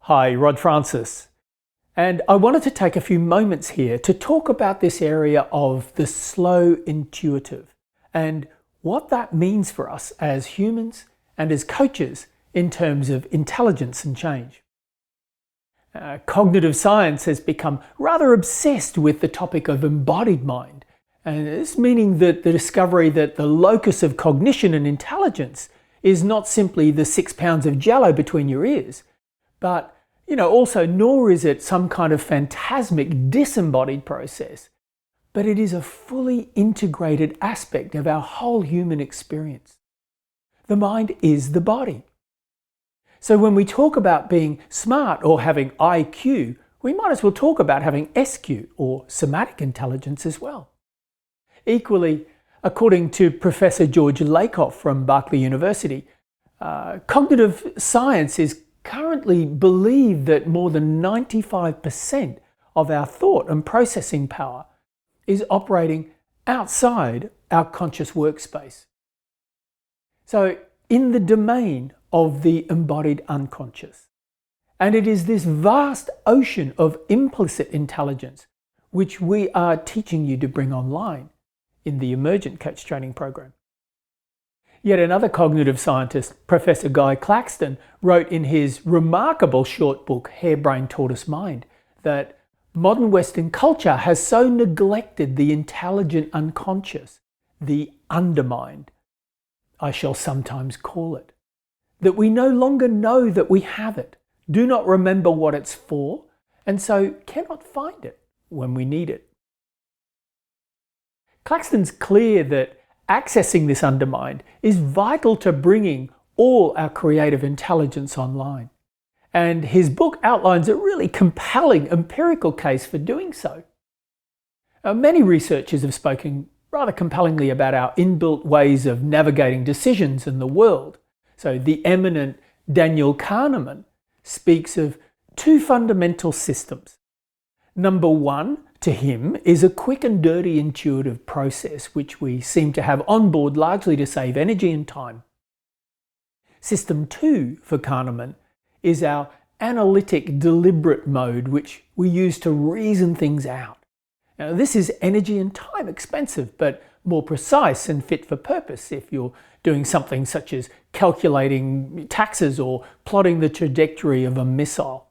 Hi, Rod Francis. And I wanted to take a few moments here to talk about this area of the slow intuitive and what that means for us as humans and as coaches in terms of intelligence and change. Cognitive science has become rather obsessed with the topic of embodied mind, and this meaning that the discovery that the locus of cognition and intelligence is not simply the 6 pounds of jello between your ears, but also nor is it some kind of phantasmic disembodied process, but it is a fully integrated aspect of our whole human experience. The mind is the body. So when we talk about being smart or having IQ, we might as well talk about having SQ or somatic intelligence as well. Equally, according to Professor George Lakoff from Berkeley University, cognitive science is currently believed that more than 95% of our thought and processing power is operating outside our conscious workspace. So in the domain of the embodied unconscious. And it is this vast ocean of implicit intelligence which we are teaching you to bring online in the Emergent Coach Training Program. Yet another cognitive scientist, Professor Guy Claxton, wrote in his remarkable short book, Harebrained Tortoise Mind, that modern Western culture has so neglected the intelligent unconscious, the undermind, I shall sometimes call it, that we no longer know that we have it, do not remember what it's for, and so cannot find it when we need it. Claxton's clear that accessing this undermind is vital to bringing all our creative intelligence online. And his book outlines a really compelling empirical case for doing so. Many researchers have spoken rather compellingly about our inbuilt ways of navigating decisions in the world. So the eminent Daniel Kahneman speaks of two fundamental systems. Number one, to him, is a quick and dirty intuitive process which we seem to have on board largely to save energy and time. System two, for Kahneman, is our analytic deliberate mode which we use to reason things out. Now, this is energy and time expensive, but more precise and fit for purpose if you're doing something such as calculating taxes or plotting the trajectory of a missile.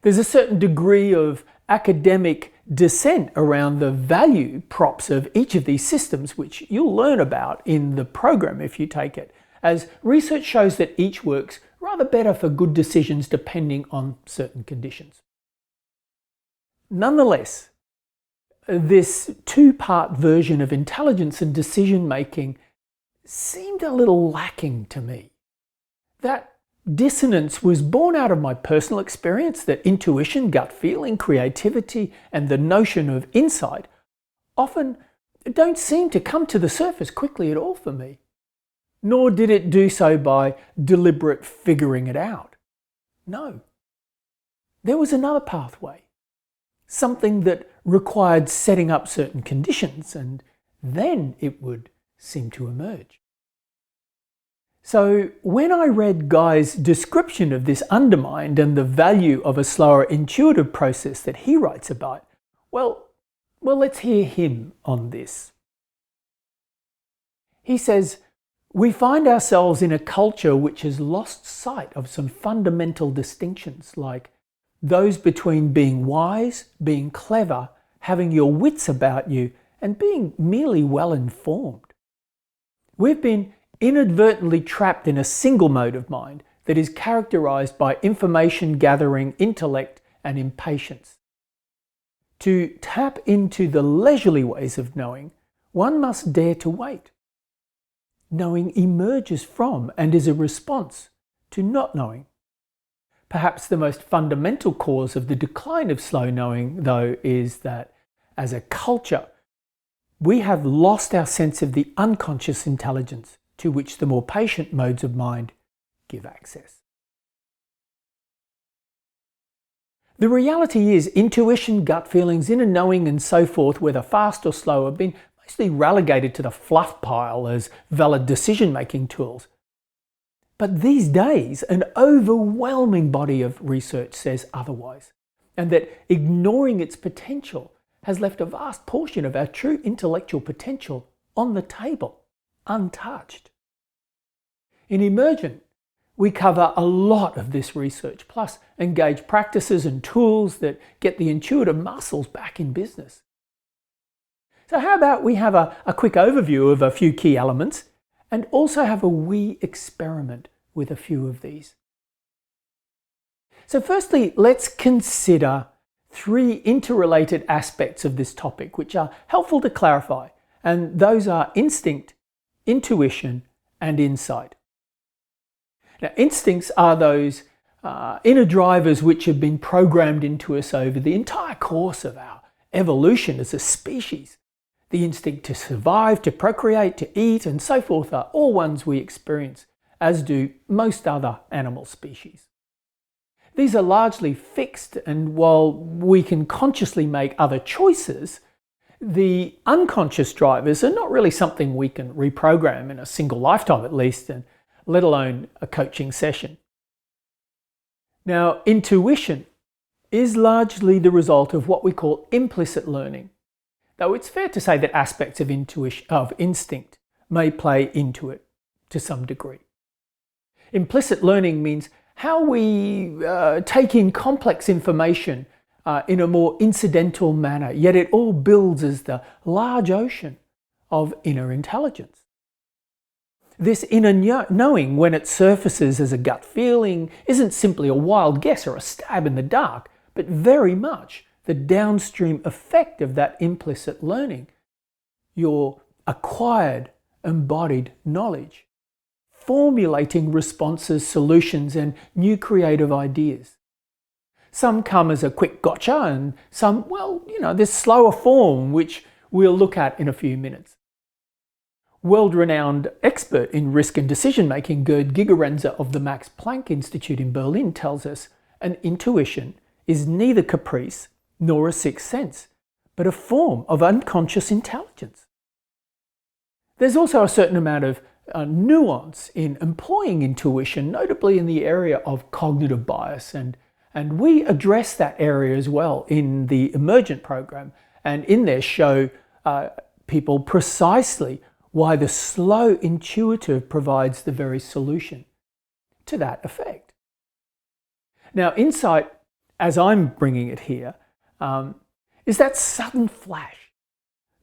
There's a certain degree of academic dissent around the value props of each of these systems, which you'll learn about in the program if you take it, as research shows that each works rather better for good decisions depending on certain conditions. Nonetheless, this two-part version of intelligence and decision-making seemed a little lacking to me. That dissonance was born out of my personal experience that intuition, gut feeling, creativity, and the notion of insight often don't seem to come to the surface quickly at all for me. Nor did it do so by deliberate figuring it out. No. There was another pathway. Something that required setting up certain conditions, and then it would seem to emerge. So when I read Guy's description of this undermind and the value of a slower intuitive process that he writes about, well, let's hear him on this. He says, we find ourselves in a culture which has lost sight of some fundamental distinctions, like those between being wise, being clever, having your wits about you, and being merely well informed. We've been inadvertently trapped in a single mode of mind that is characterized by information gathering, intellect, and impatience. To tap into the leisurely ways of knowing, one must dare to wait. Knowing emerges from and is a response to not knowing. Perhaps the most fundamental cause of the decline of slow knowing, though, is that as a culture, we have lost our sense of the unconscious intelligence to which the more patient modes of mind give access. The reality is intuition, gut feelings, inner knowing and so forth, whether fast or slow, have been mostly relegated to the fluff pile as valid decision-making tools. But these days, an overwhelming body of research says otherwise, and that ignoring its potential has left a vast portion of our true intellectual potential on the table, untouched. In Emergent, we cover a lot of this research, plus engage practices and tools that get the intuitive muscles back in business. So how about we have a quick overview of a few key elements and also have a wee experiment with a few of these. So firstly, let's consider 3 interrelated aspects of this topic which are helpful to clarify, and those are instinct, intuition, and insight. Now, instincts are those inner drivers which have been programmed into us over the entire course of our evolution as a species. The instinct to survive, to procreate, to eat, and so forth are all ones we experience, as do most other animal species. These are largely fixed, and while we can consciously make other choices, the unconscious drivers are not really something we can reprogram in a single lifetime at least, and let alone a coaching session. Now, intuition is largely the result of what we call implicit learning, though it's fair to say that aspects of instinct may play into it to some degree. Implicit learning means how we take in complex information in a more incidental manner, yet it all builds as the large ocean of inner intelligence. This inner knowing, when it surfaces as a gut feeling, isn't simply a wild guess or a stab in the dark, but very much the downstream effect of that implicit learning, your acquired, embodied knowledge, formulating responses, solutions, and new creative ideas. Some come as a quick gotcha, and some, this slower form, which we'll look at in a few minutes. World-renowned expert in risk and decision-making, Gerd Gigerenzer of the Max Planck Institute in Berlin, tells us an intuition is neither caprice nor a sixth sense, but a form of unconscious intelligence. There's also a certain amount of nuance in employing intuition, notably in the area of cognitive bias, and we address that area as well in the Emergent program, and in there show people precisely why the slow intuitive provides the very solution to that effect. Now, insight, as I'm bringing it here, is that sudden flash,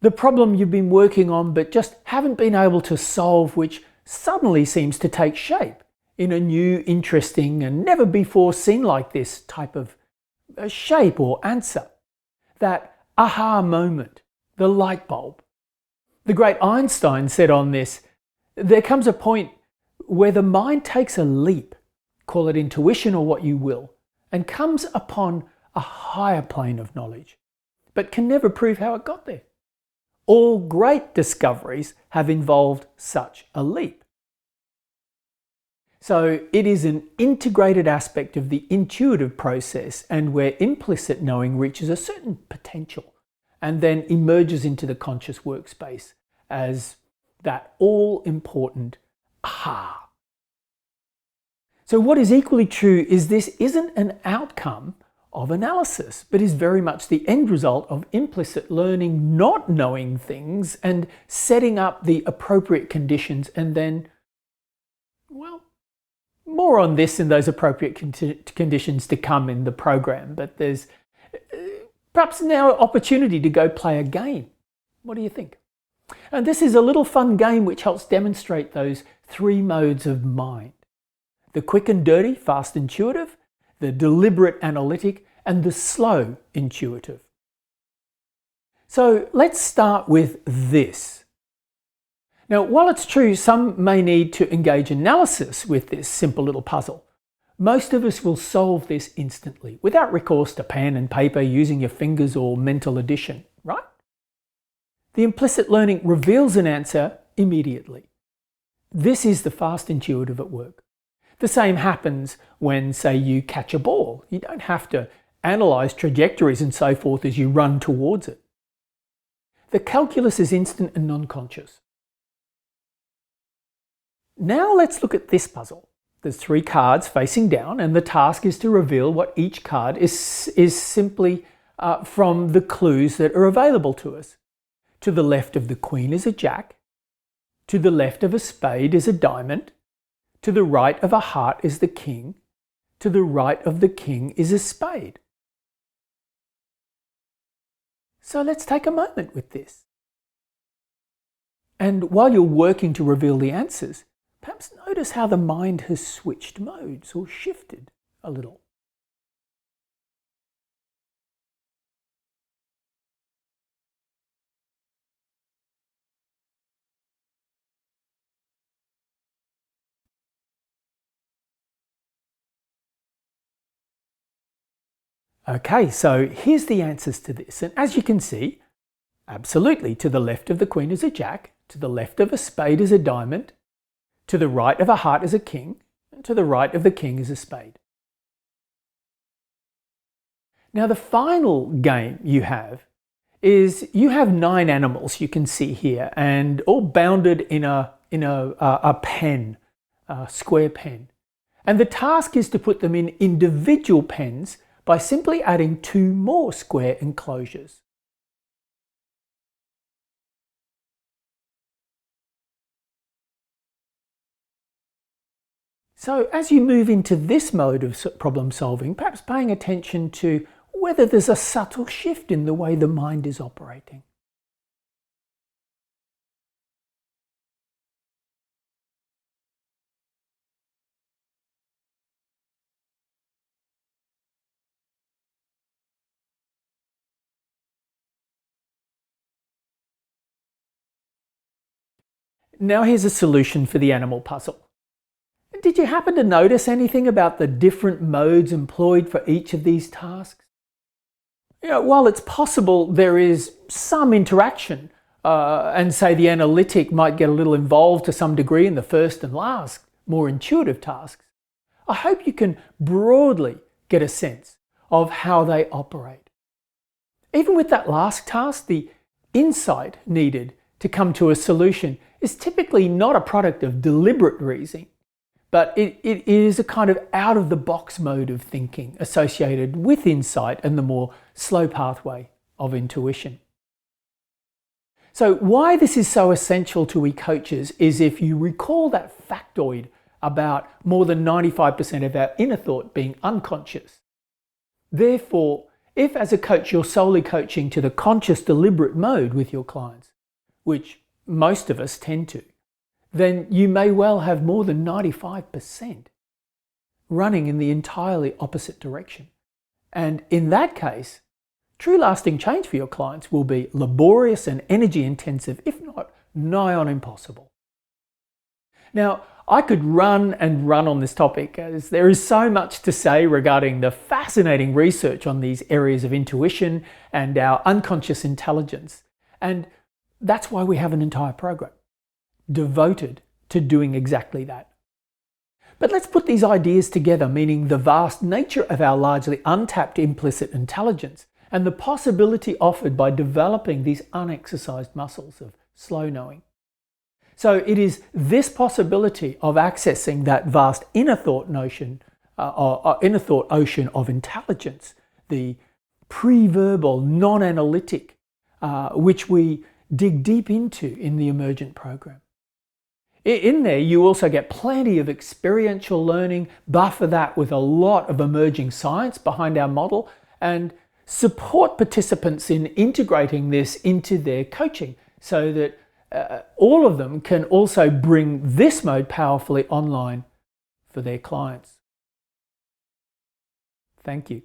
the problem you've been working on but just haven't been able to solve, which suddenly seems to take shape in a new, interesting, and never before seen like this type of shape or answer. That aha moment, the light bulb. The great Einstein said on this, there comes a point where the mind takes a leap, call it intuition or what you will, and comes upon a higher plane of knowledge, but can never prove how it got there. All great discoveries have involved such a leap. So it is an integrated aspect of the intuitive process, and where implicit knowing reaches a certain potential and then emerges into the conscious workspace as that all-important aha. So what is equally true is this isn't an outcome of analysis, but is very much the end result of implicit learning, not knowing things and setting up the appropriate conditions, and then, more on this and those appropriate conditions to come in the program, but there's perhaps now an opportunity to go play a game. What do you think? And this is a little fun game which helps demonstrate those 3 modes of mind: the quick and dirty, fast intuitive, the deliberate analytic, and the slow intuitive. So let's start with this. Now, while it's true some may need to engage analysis with this simple little puzzle, most of us will solve this instantly, without recourse to pen and paper, using your fingers or mental addition, right? The implicit learning reveals an answer immediately. This is the fast intuitive at work. The same happens when, say, you catch a ball. You don't have to analyze trajectories and so forth as you run towards it. The calculus is instant and non-conscious. Now let's look at this puzzle. There's 3 cards facing down, and the task is to reveal what each card is simply from the clues that are available to us. To the left of the queen is a jack. To the left of a spade is a diamond. To the right of a heart is the king. To the right of the king is a spade. So let's take a moment with this. And while you're working to reveal the answers, perhaps notice how the mind has switched modes or shifted a little. Okay, so here's the answers to this. And as you can see, absolutely, to the left of the queen is a jack, to the left of a spade is a diamond, to the right of a heart is a king, and to the right of the king is a spade. Now the final game you have is you have 9 animals you can see here, and all bounded in a pen, a square pen. And the task is to put them in individual pens by simply adding 2 more square enclosures. So as you move into this mode of problem solving, perhaps paying attention to whether there's a subtle shift in the way the mind is operating. Now here's a solution for the animal puzzle. Did you happen to notice anything about the different modes employed for each of these tasks? While it's possible there is some interaction, and say the analytic might get a little involved to some degree in the first and last, more intuitive tasks, I hope you can broadly get a sense of how they operate. Even with that last task, the insight needed to come to a solution is typically not a product of deliberate reasoning, but it is a kind of out-of-the-box mode of thinking associated with insight and the more slow pathway of intuition. So why this is so essential to e-coaches is if you recall that factoid about more than 95% of our inner thought being unconscious. Therefore, if as a coach you're solely coaching to the conscious deliberate mode with your clients, which most of us tend to, then you may well have more than 95% running in the entirely opposite direction. And in that case, true lasting change for your clients will be laborious and energy intensive, if not nigh on impossible. Now, I could run and run on this topic, as there is so much to say regarding the fascinating research on these areas of intuition and our unconscious intelligence. And that's why we have an entire program devoted to doing exactly that. But let's put these ideas together, meaning the vast nature of our largely untapped implicit intelligence and the possibility offered by developing these unexercised muscles of slow knowing. So it is this possibility of accessing that vast inner thought ocean of intelligence, the pre-verbal, non-analytic, which we dig deep into in the Emergent program. In there, you also get plenty of experiential learning, buffer that with a lot of emerging science behind our model, and support participants in integrating this into their coaching so that all of them can also bring this mode powerfully online for their clients. Thank you.